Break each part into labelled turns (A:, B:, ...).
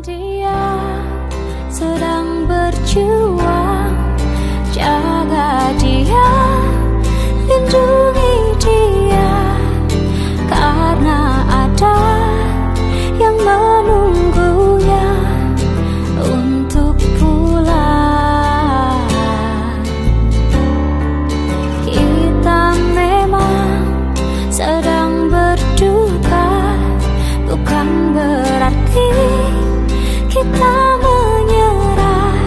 A: Dia sedang berjuang, jaga dia, lindungi dia, karena ada yang menunggunya untuk pulang. Kita memang sedang berduka, bukan berarti kita menyerah.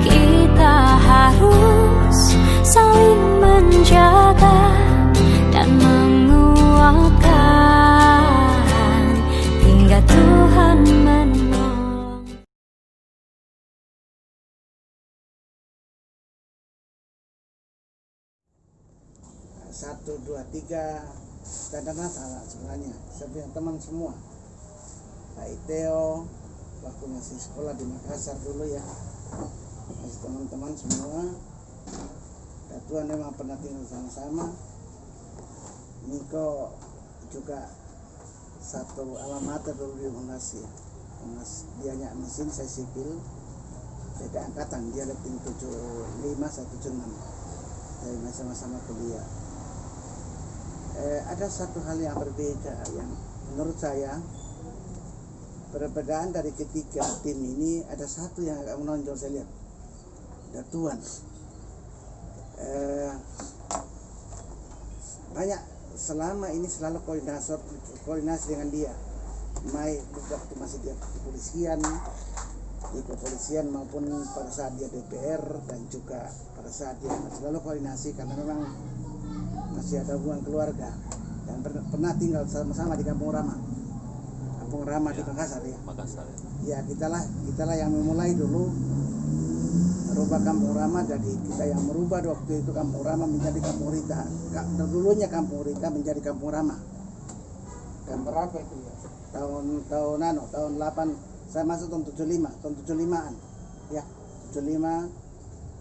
A: Kita harus saling menjaga dan menguatkan hingga Tuhan menolong.
B: 1, 2, 3 dan salah sebenarnya. Saya punya teman semua, Pak Iteo waktu masih sekolah di Makassar dulu ya, masih teman-teman semua. Datuan memang pernah tinggal sama-sama. Niko juga satu alamat dulu di UNAS ya. UNAS dianya mesin, saya sipil, beda angkatan. Dia letting 75, saya 76. Saya masih sama-sama kuliah. Ada satu hal yang berbeda yang menurut saya, perbedaan dari ketiga tim ini. Ada satu yang agak menonjol saya lihat, Datuan. Banyak selama ini selalu koordinasi dengan dia, baik waktu masih dia di kepolisian maupun pada saat dia DPR, dan juga pada saat dia selalu koordinasi karena memang masih ada hubungan keluarga, dan pernah tinggal sama-sama di Kampung Rama ya, di Makassar ya. Ya, kita lah yang memulai dulu merubah Kampung Rama. Jadi kita yang merubah waktu itu Kampung Rama menjadi Kampung Rita. Dulunya Kampung Rita menjadi Kampung Rama. Dan berapa itu ya? Tahun 8, saya masuk tahun 75-an ya, 75.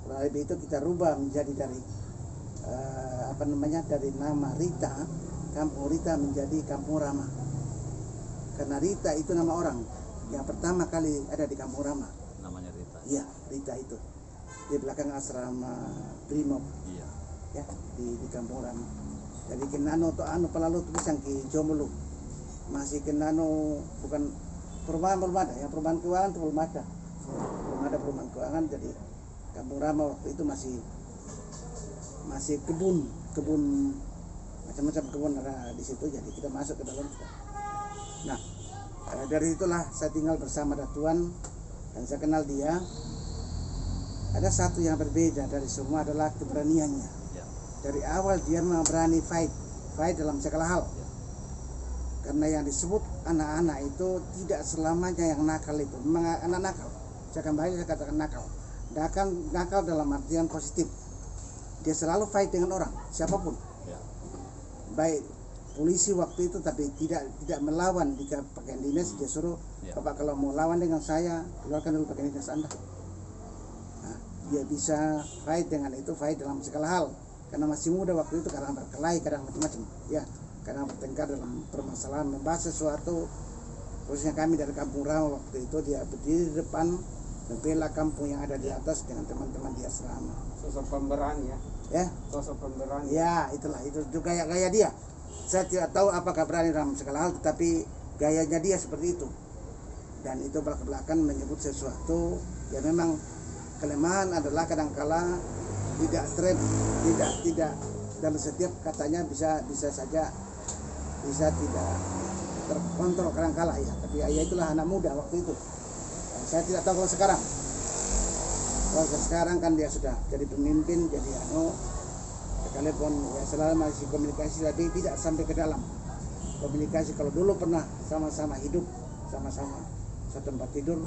B: Lalu itu kita rubah menjadi dari dari nama Rita, Kampung Rita menjadi Kampung Rama. Karena Rita itu nama orang yang pertama kali ada di Kampung Rama.
C: Namanya Rita.
B: Iya, Rita itu di belakang asrama Brimob. Iya. Ya, di Kampung Rama. Jadi kenano to anu pelalu tu pisang ki Jomolu. Masih kenano bukan perumahan belum ada, yang perumahan keuangan itu belum ada. Belum ada perumahan keuangan, jadi Kampung Rama waktu itu masih kebun macam-macam kebun ada di situ. Jadi kita masuk ke dalam. Nah, dari itulah saya tinggal bersama Datuan dan saya kenal dia. Ada satu yang berbeda dari semua adalah keberaniannya. Ya. Dari awal dia memang berani fight dalam segala hal. Ya. Karena yang disebut anak-anak itu tidak selamanya yang nakal itu. Memang anak nakal. Saya katakan nakal. Nakal dalam artian positif. Dia selalu fight dengan orang, siapapun. Ya. Baik polisi waktu itu, tapi tidak melawan di pakaian dinas. Dia suruh, Bapak kalau mau lawan dengan saya, keluarkan dulu pakaian dinas Anda. Nah, dia bisa fight dengan itu, fight dalam segala hal. Karena masih muda waktu itu, kadang berkelahi, kadang macam-macam. Ya, kadang bertengkar dalam permasalahan, membahas sesuatu. Khususnya kami dari Kampung Rama waktu itu, dia berdiri di depan membela kampung yang ada di atas dengan teman-teman di asrama.
D: Sosok pemberani ya.
B: Ya,
D: sosok pemberani.
B: Ya, itulah itu gaya dia. Saya tidak tahu apakah berani dalam segala hal, tetapi gayanya dia seperti itu. Dan itu belak-belakan menyebut sesuatu yang memang kelemahan adalah kadangkala tidak tidak dalam setiap katanya bisa saja tidak terkontrol kadangkala ya. Tapi ya itulah anak muda waktu itu. Dan saya tidak tahu kalau sekarang. Kalau sekarang kan dia sudah jadi pemimpin, jadi sekalipun ya selalu masih komunikasi, tapi tidak sampai ke dalam komunikasi. Kalau dulu pernah sama-sama hidup, sama-sama satu tempat tidur,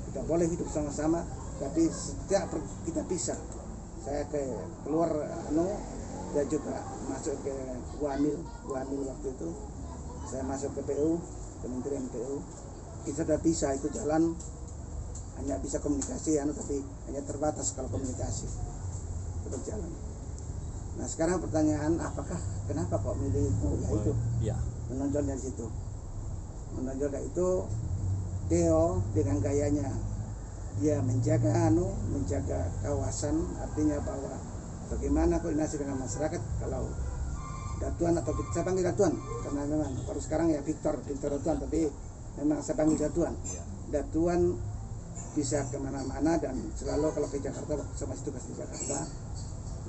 B: kita boleh hidup sama-sama, tapi setiap kita pisah. Saya keluar dia juga masuk ke Buamil waktu itu. Saya masuk ke PU, Kementerian PU. Kita sudah pisah, itu jalan hanya bisa komunikasi tapi hanya terbatas kalau komunikasi berjalan. Nah, sekarang pertanyaan, kenapa kok milih itu? Ya itu menonjolnya di situ. Menonjolnya itu Deo dengan gayanya dia menjaga kawasan, artinya bahwa bagaimana koordinasi dengan masyarakat. Kalau Datuan atau saya panggil Datuan karena memang baru sekarang ya Victor Datuan, tapi memang saya panggil Datuan. Datuan bisa kemana-mana dan selalu kalau ke Jakarta, waktu saya masih tugas di Jakarta,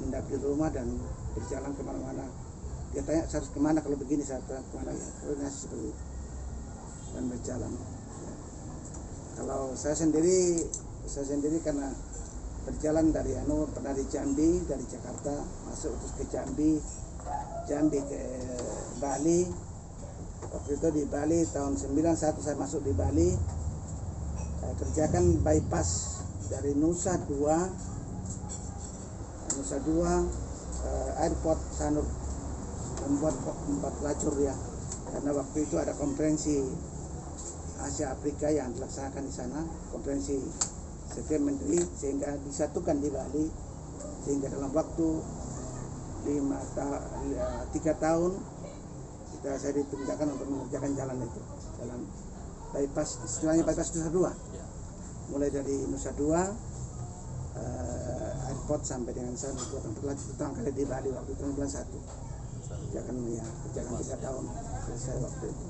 B: mendapat di rumah dan berjalan kemana-mana. Dia tanya saya harus kemana kalau begini, saya kemana ya, koordinasi seperti itu dan berjalan. Ya. Kalau saya sendiri karena berjalan dari pernah di Jambi, dari Jakarta masuk terus ke Jambi ke Bali. Waktu itu di Bali tahun 91 saya masuk di Bali, kerjakan bypass dari Nusa Dua airport Sanur, membuat 4 lacur ya, karena waktu itu ada konferensi Asia Afrika yang dilaksanakan di sana, konferensi setiap menteri, sehingga disatukan di Bali, sehingga dalam waktu 3 tahun saya diperintahkan untuk mengerjakan jalan itu, jalan bypass, istilahnya bypass Nusa Dua, mulai dari Nusa Dua airport sampai dengan sana pertama kali di Bali waktu itu 91. Kerjakan 3 tahun selesai waktu itu.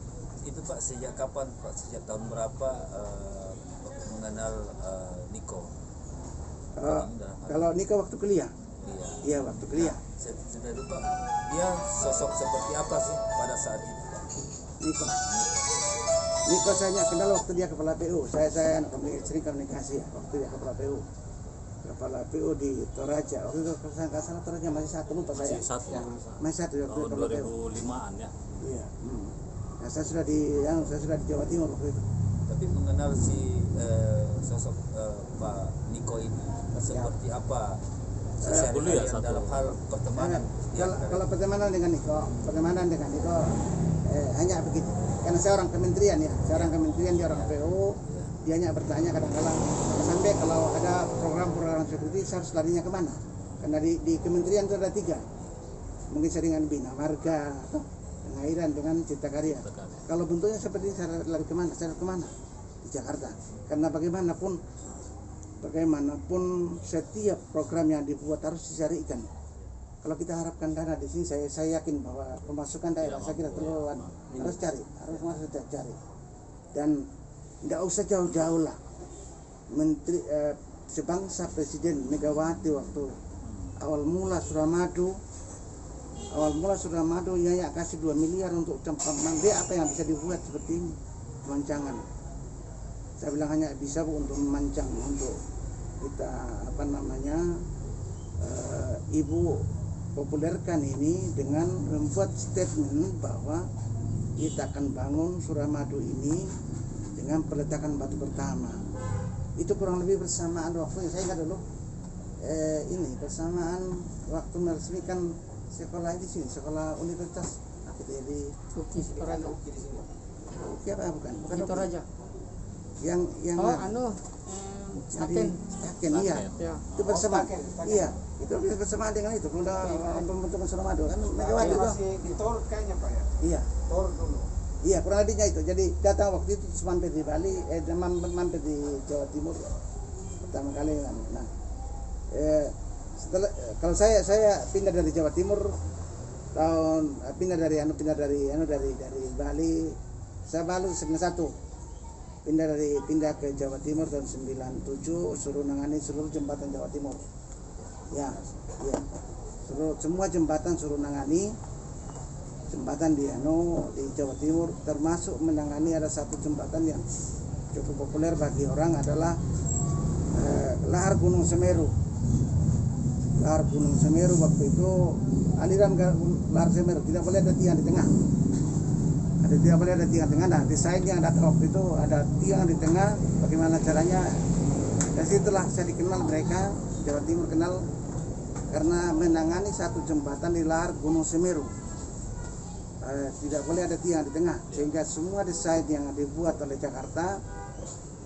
C: Itu Pak, sejak kapan Pak? Sejak tahun berapa mengenal Niko?
B: Kalau Niko waktu kuliah? Iya waktu kuliah.
C: Saya sudah lupa, dia sosok seperti apa sih pada saat itu Pak?
B: Niko saya kenal waktu dia kepala PU. Saya sering komunikasi ya waktu dia kepala PU di Toraja. Waktu itu saya nggak salah Toraja masih satu, lupa saya. Masih satu waktu
E: tahun 2005-an ya. Iya.
B: Nah, saya sudah di Jawa Timur waktu itu.
C: Tapi mengenal si sosok Pak Niko ini seperti apa?
E: Dulu ya
C: dalam hal pertemanan.
B: Kalau pertemanan dengan Niko hanya begini. Karena saya orang kementerian ya, dia orang PU. Dia hanya bertanya kadang-kadang sampai kalau ada program-program seperti itu saya harus larinya kemana? Karena di kementerian itu ada 3, mungkin saya dengan Bina Marga atau pengairan dengan Cipta Karya. Kalau bentuknya seperti ini saya lari kemana? Saya kemana? Di Jakarta. Karena bagaimanapun setiap program yang dibuat harus dicarikan. Kalau kita harapkan dana di sini, saya yakin bahwa pemasukan daerah saya kira harus cari. Dan nggak usah jauh-jauh lah. Menteri sebangsa Presiden Megawati waktu awal mula Suramadu ya kasih 2 miliar untuk dia apa yang bisa dibuat seperti ini, pemancangan. Saya bilang hanya bisa Bu untuk memancang, untuk kita Ibu populerkan ini dengan membuat statement bahwa kita akan bangun Suramadu ini dengan peletakan batu pertama. Itu kurang lebih bersamaan waktunya, saya ingat dulu ini bersamaan waktu meresmikan sekolah di sini, sekolah universitas apa itu di
F: Uki Toraja.
B: Uki apa bukan
F: Uki Toraja.
B: Yang
F: Saken
B: iya.
F: Ya.
B: Itu bersamaan. Iya, itu bersamaan dengan itu pembentukan Suramadu kan Megawati itu.
D: Masih di tol kayaknya Pak ya.
B: Iya.
D: Tol dulu.
B: Iya, kurang lebihnya itu. Jadi datang waktu itu terus mampir di Bali, mampir di Jawa Timur pertama kali. Nah, setelah kalau saya pindah dari Jawa Timur pindah dari Bali. Saya baru 91. Pindah ke Jawa Timur tahun 97, suruh nangani seluruh jembatan Jawa Timur. Ya. Semua jembatan suruh nangani. Jembatan di Jawa Timur, termasuk menangani ada satu jembatan yang cukup populer bagi orang adalah lahar Gunung Semeru. Lahar Gunung Semeru waktu itu aliran lahar Semeru tidak boleh ada tiang di tengah. Tidak boleh ada tiang di tengah. Nah, desain yang datang waktu itu ada tiang di tengah. Bagaimana caranya? Dari situlah saya dikenal, mereka Jawa Timur kenal karena menangani satu jembatan di lahar Gunung Semeru. Tidak boleh ada tiang di tengah, sehingga semua desain yang dibuat oleh Jakarta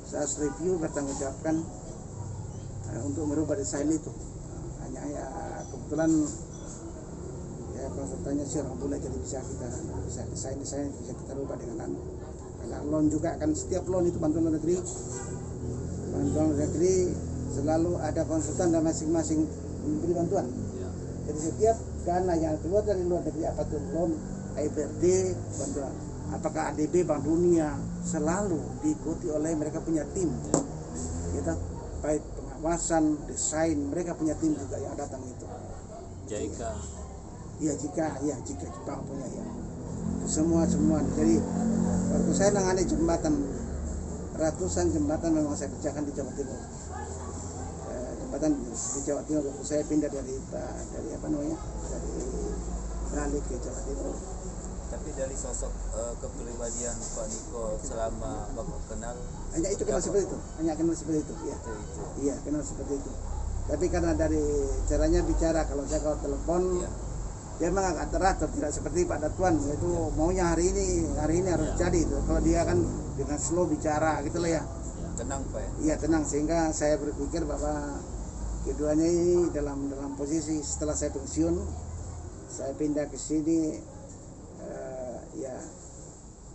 B: saya review, bertanggung jawabkan untuk merubah desain itu. Hanya ya kebetulan ya konsultannya si orang bule, jadi bisa desain bisa kita rubah dengan Kalau loan juga kan setiap loan itu bantuan luar negeri selalu ada konsultan dan masing-masing memberi bantuan.
E: Ya.
B: Jadi setiap dana yang keluar dari luar negeri, apa itu loan, IBRD, bantuan, apakah ADB, Bank Dunia, selalu diikuti oleh mereka punya tim. Kita baik pengawasan, desain, mereka punya tim juga yang datang itu.
E: JICA.
B: Iya jika Jepang punya ya. Semua. Jadi waktu saya nangani jembatan, ratusan jembatan memang saya kerjakan di Jawa Timur. Jembatan di Jawa Timur waktu saya pindah dari Bali ke Jawa Timur.
C: Tapi dari sosok kepribadian Pak Niko selama Bapak kenal,
B: Hanya itu kenal seperti itu, ya.
C: itu.
B: Iya kenal seperti itu. Tapi karena dari caranya bicara, kalau saya telepon,
C: Ya.
B: dia memang agak teratur, tidak seperti Pak Datuan, itu maunya hari ini harus jadi itu. Kalau dia kan dengan slow bicara gitu lah ya.
C: Tenang Pak ya.
B: Iya tenang, sehingga saya berpikir bahwa keduanya ini dalam posisi setelah saya pensiun, saya pindah ke sini, ya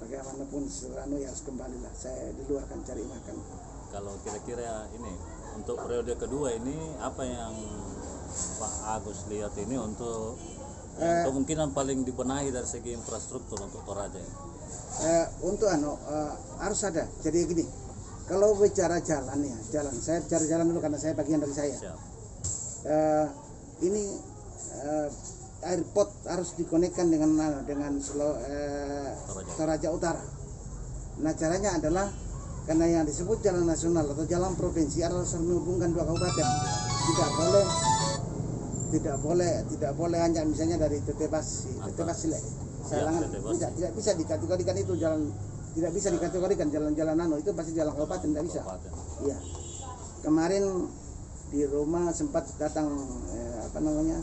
B: bagaimanapun serano ya harus kembali lah. Saya di luar kan cari makan.
E: Kalau kira-kira ini untuk periode kedua ini apa yang Pak Agus lihat ini untuk kemungkinan paling dibenahi dari segi infrastruktur untuk Toraja ini?
B: Untuk harus ada. Jadi gini, kalau bicara jalan ya, saya bicara jalan dulu karena saya bagian dari saya.
E: Siap.
B: Ini airport harus dikonekkan dengan Toraja Utara. Nah caranya adalah karena yang disebut jalan nasional atau jalan provinsi adalah menghubungkan dua kabupaten. Tidak boleh hanya misalnya dari Tetebas Sile. Salangan tidak bisa dikategorikan itu jalan, tidak bisa dikategorikan jalan-jalan itu pasti jalan kabupaten, tidak bisa. Iya. Kemarin di rumah sempat datang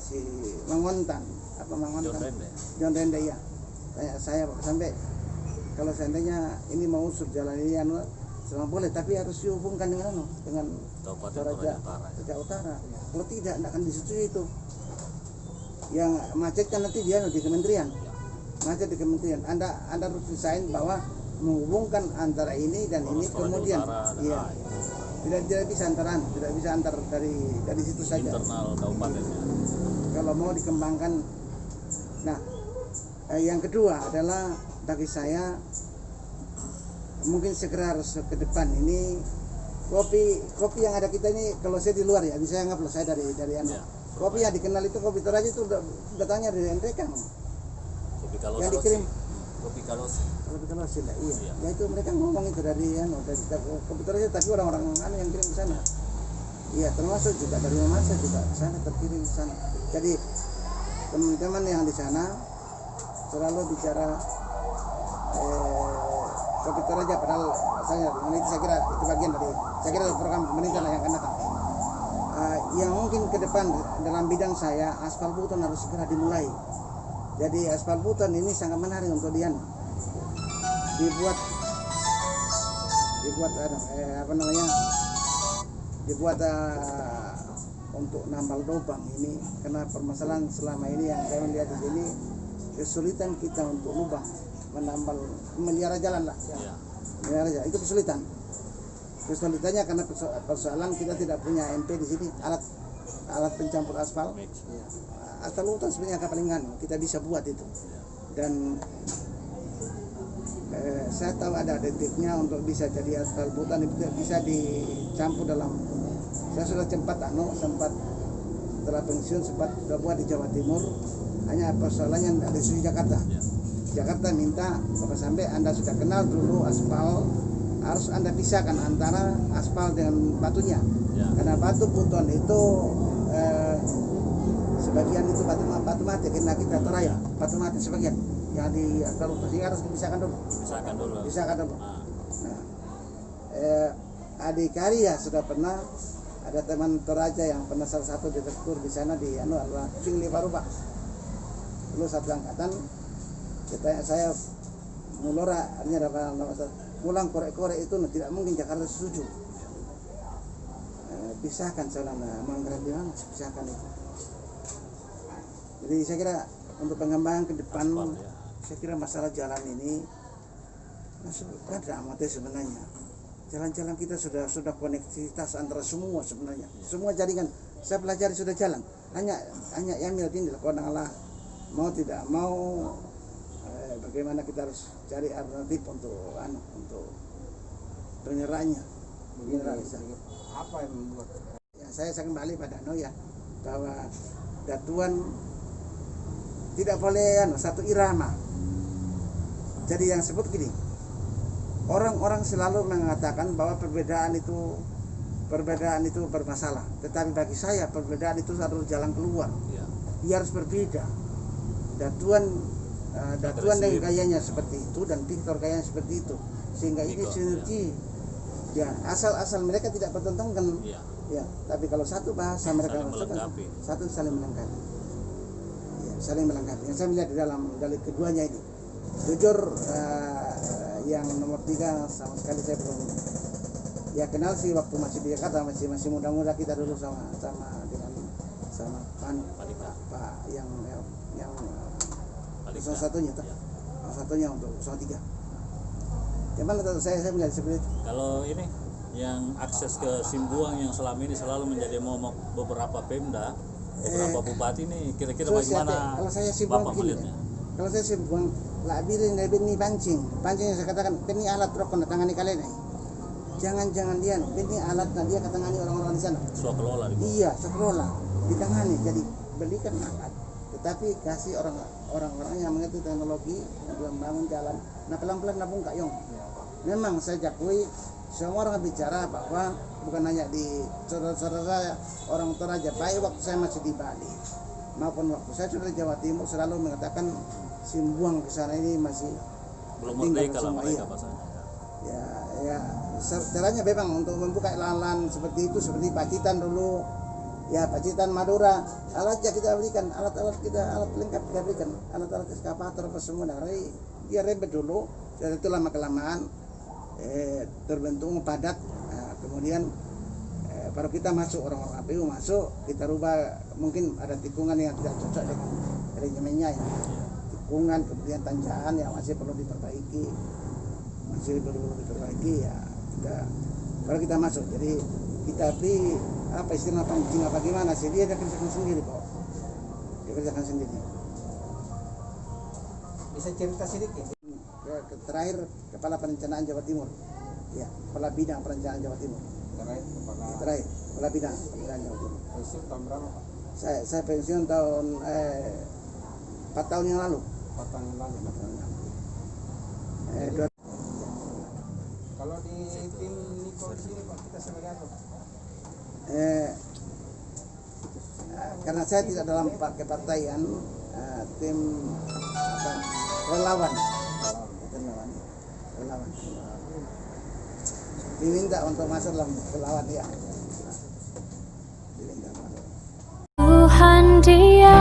B: si Mangontan John Rende ya. Saya sampai kalau seandainya ini mau usul jalan ini selama boleh, tapi harus dihubungkan dengan Toraja Utara. Kalau tidak akan disetujui itu. Yang macet kan nanti dia di kementerian. Macet di kementerian. Anda harus desain bahwa menghubungkan antara ini dan ini, kemudian iya. Tidak bisa antar dari situ saja.
E: Internal kabupatennya.
B: Kalau mau dikembangkan. Nah, yang kedua adalah bagi saya mungkin segera harus ke depan ini kopi yang ada kita ini, kalau saya di luar ya, bisa anggaplah saya dari kopi yang dikenal itu kopi Toraja itu datangnya dari Endrekang. Yang dikirim
C: Kopi Kalosi
B: lah, iya. Ya itu mereka ngomong itu dari kopi Toraja, tapi orang-orang yang kirim ke sana. Iya, termasuk juga dari Mamasa juga ke sana, terkirim ke sana. Jadi teman-teman yang di sana selalu bicara kopi Toraja, padahal saya kira itu bagian dari program pemerintah yang akan datang. Yang mungkin ke depan dalam bidang saya, aspal Buton harus segera dimulai. Jadi aspal Buton ini sangat menarik untuk dibuat untuk nambal lubang ini, karena permasalahan selama ini yang saya melihat di sini, kesulitan kita untuk lubang menambal, melihara jalan lah ya. Melihara jalan itu kesulitannya karena persoalan kita tidak punya MP di sini, alat pencampur aspal. Aspal Buton sebenarnya palingan kita bisa buat itu, dan saya tahu ada detiknya untuk bisa jadi aspal Buton, bisa dicampur dalam. Saya sudah sempat setelah pensiun sempat buat di Jawa Timur, hanya persoalannya dari sisi Jakarta. Jakarta minta Bapak sampai Anda sudah kenal dulu aspal, harus Anda pisahkan antara aspal dengan batunya. Karena batu Buton itu sebagian itu batu mati, karena kita teraya batu mati sebagian yang di aspal, sehingga harus dipisahkan dulu. Nah, adik Karya sudah pernah, ada teman Toraja yang pernah salah satu direktur di sana di adalah Cingli Parupa. Dulu satu angkatan, saya mulora artinya dapat pulang korek-korek itu tidak mungkin Jakarta setuju. Pisahkan selama manggaran di mana, pisahkan itu. Jadi saya kira untuk pengembangan ke depan, saya kira masalah jalan ini ada amatnya sebenarnya. Jalan-jalan kita sudah koneksitas antara semua sebenarnya. Semua jaringan saya pelajari sudah jalan. Hanya Yamil ini kalau Allah mau tidak mau bagaimana kita harus cari alternatif untuk penyerahannya.
D: Apa yang membuat
B: Ya, saya kembali pada ya bahwa datuan tidak boleh satu irama. Jadi yang sebut gini, orang-orang selalu mengatakan bahwa perbedaan itu bermasalah. Tetapi bagi saya perbedaan itu harus jalan keluar.
E: Ya.
B: Dia harus berbeda. Datuan dengan gayanya seperti itu dan Victor gayanya seperti itu, sehingga ini
E: Victor,
B: sinergi. Ya, asal mereka tidak bertentangan.
E: Iya.
B: Ya, tapi kalau satu bahasa mereka
E: Saling
B: masukkan,
E: melengkapi.
B: satu saling melengkapi. Ya, saling melengkapi. Yang saya melihat dari keduanya ini, jujur yang nomor 3 sama sekali saya belum ya kenal sih waktu masih di Jakarta, masih muda-muda kita dulu sama Pak yang
E: Palika.
B: satunya tuh. Satunya untuk 03. Cuman saya melihat seperti itu.
E: Kalau ini yang akses ke Simbuang yang selama ini selalu menjadi momok beberapa Pemda, beberapa bupati ini kira-kira bagaimana
B: Kalau saya Simbuang
E: Bapak
B: begini,
E: melihatnya?
B: kalau saya Simbuang labirin dari ini pancing yang saya katakan ini alat rokok tangani kalian jangan dia ini alat dia ketangani orang-orang di sana.
E: Swakelola di bawah.
B: Iya, sekolah ditangani. Jadi belikan alat, tetapi kasih orang-orang yang mengerti teknologi untuk membangun jalan. Nah pelan-pelan nabung Kak Yong. Memang saya jakui semua orang bicara bahwa bukan hanya di saudara-saudara saya orang Toraja, baik waktu saya masih di Bali maupun waktu saya sudah di Jawa Timur selalu mengatakan Simbuang ke sana ini masih
E: Belum
B: tinggal
E: merdeka lah
B: semua,
E: mereka
B: iya.
E: bahasanya.
B: Ya caranya memang untuk membuka lahan seperti itu, seperti Pacitan dulu ya, Pacitan Madura, alatnya kita berikan, alat lengkap kita berikan, alat eskavator apa semua. Nah, dia rembet dulu, dan itu lama kelamaan terbentuk padat. Nah, kemudian baru kita masuk, orang-orang APU masuk, kita rubah, mungkin ada tikungan yang tidak cocok dengan manajemennya ya, tikungan, kemudian tanjakan yang masih perlu diperbaiki ya, baru kita masuk. Jadi kita beri apa istilah pancing apa gimana sih, dia kerjakan sendiri kok, dia kerjakan sendiri.
D: bisa cerita sedikit?
B: Terakhir Kepala Perencanaan Jawa Timur, ya, Kepala Bidang Perencanaan Jawa Timur. Terakhir Kepala Bidang Perencanaan Jawa Timur.
D: Pensiun tahun berapa Pak?
B: Saya pensiun tahun 4 tahun yang lalu.
D: 4 tahun yang lalu. Kalau di tim Niko di sini Pak, kita sebagai apa?
B: Karena saya tidak dalam kepartaian, tim relawan. Diminta untuk masuk dalam relawan ya.
A: Tuhan Dia